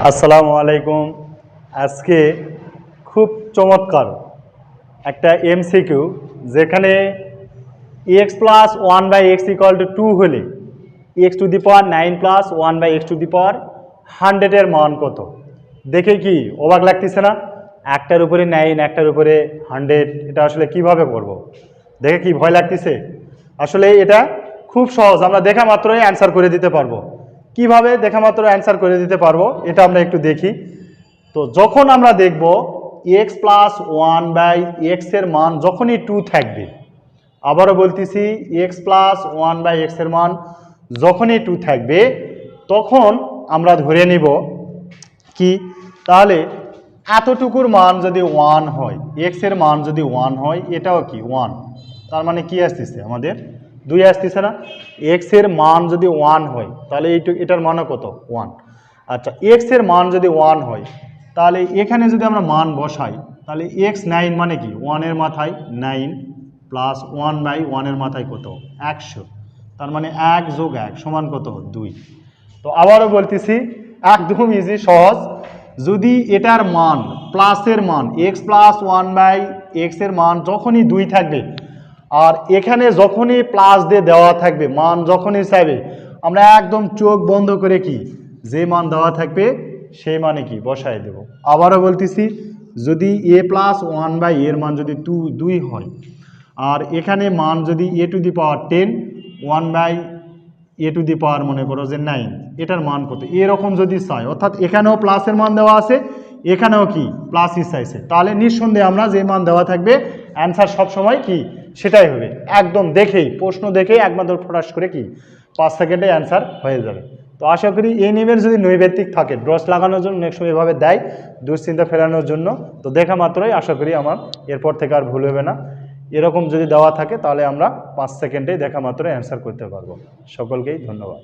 আসসালামু আলাইকুম। আজকে খুব চমৎকার একটা এমসিকিউ, যেখানে X plus one by X equal to 2 হলে X to the power 9 plus one by X to the power 100-এর মান কত? দেখে কি অবাক লাগতেছে না? একটার উপরে 9, একটার উপরে 100, এটা আসলে কিভাবে করব? দেখে কি ভয় লাগতেছে? আসলে এটা খুব সহজ, আমরা দেখা মাত্রই অ্যান্সার করে দিতে পারবো। কিভাবে দেখা মাত্র অ্যান্সার করে দিতে পারবো এটা আমরা একটু দেখি। তো যখন আমরা দেখব এক্স প্লাস ওয়ান বাই এক্সের মান যখনই 2 থাকবে, আবারও বলতেছি এক্স প্লাস ওয়ান বাই এক্সের মান যখনই 2 থাকবে, তখন আমরা ধরে নিব কি, তাহলে এতটুকুর মান যদি 1 হয়, এক্সের মান যদি 1 হয়, এটাও কি 1, তার মানে কি আসতেছে আমাদের 2 আসতেছে না? এক্সের মান যদি 1 হয় তাহলে এটার মানও কত? 1। আচ্ছা, এক্সের মান যদি 1 হয় তাহলে এখানে যদি আমরা মান বসাই, তাহলে এক্স 9 মানে কি 1-এর মাথায় 9 প্লাস 1 বাই 1-এর মাথায় কত? 100, তার মানে 1 যোগ 1 সমান কত? 2। তো আবারও বলতেছি, একদম ইজি সহজ। যদি এটার মান প্লাসের মান এক্স প্লাস ওয়ান বাই এক্সের মান যখনই 2 থাকবে, আর এখানে যখনই প্লাস দিয়ে দেওয়া থাকবে, মান যখনই চাইবে, আমরা একদম চোখ বন্ধ করে কি যে মান দেওয়া থাকবে সেই মানে কি বসায় দেব। আবারও বলতেছি, যদি এ প্লাস ওয়ান বাই এর মান যদি 2 হয়, আর এখানে মান যদি A to the power 10, 1 by A to the power মনে করো যে 9, এটার মান কত এরকম যদি চাই, অর্থাৎ এখানেও প্লাসের মান দেওয়া আছে, এখানেও কি প্লাসই চাইছে, তাহলে নিঃসন্দেহে আমরা যে মান দেওয়া থাকবে অ্যান্সার সবসময় কি সেটাই হবে। একদম দেখেই, প্রশ্ন দেখেই একমাত্র ফটাস করে কি 5 সেকেন্ডে অ্যান্সার হয়ে যাবে। তো আশা করি এই নিয়মের যদি নৈবেদিক থাকে, ড্রস লাগানোর জন্য নেক্সট সময় এভাবে দেয় দুশ্চিন্তা ফেরানোর জন্য, তো দেখা মাত্রই আশা করি আমার এরপর থেকে আর ভুল হবে না। এরকম যদি দেওয়া থাকে তাহলে আমরা 5 সেকেন্ডেই দেখা মাত্র অ্যান্সার করতে পারবো। সকলকেই ধন্যবাদ।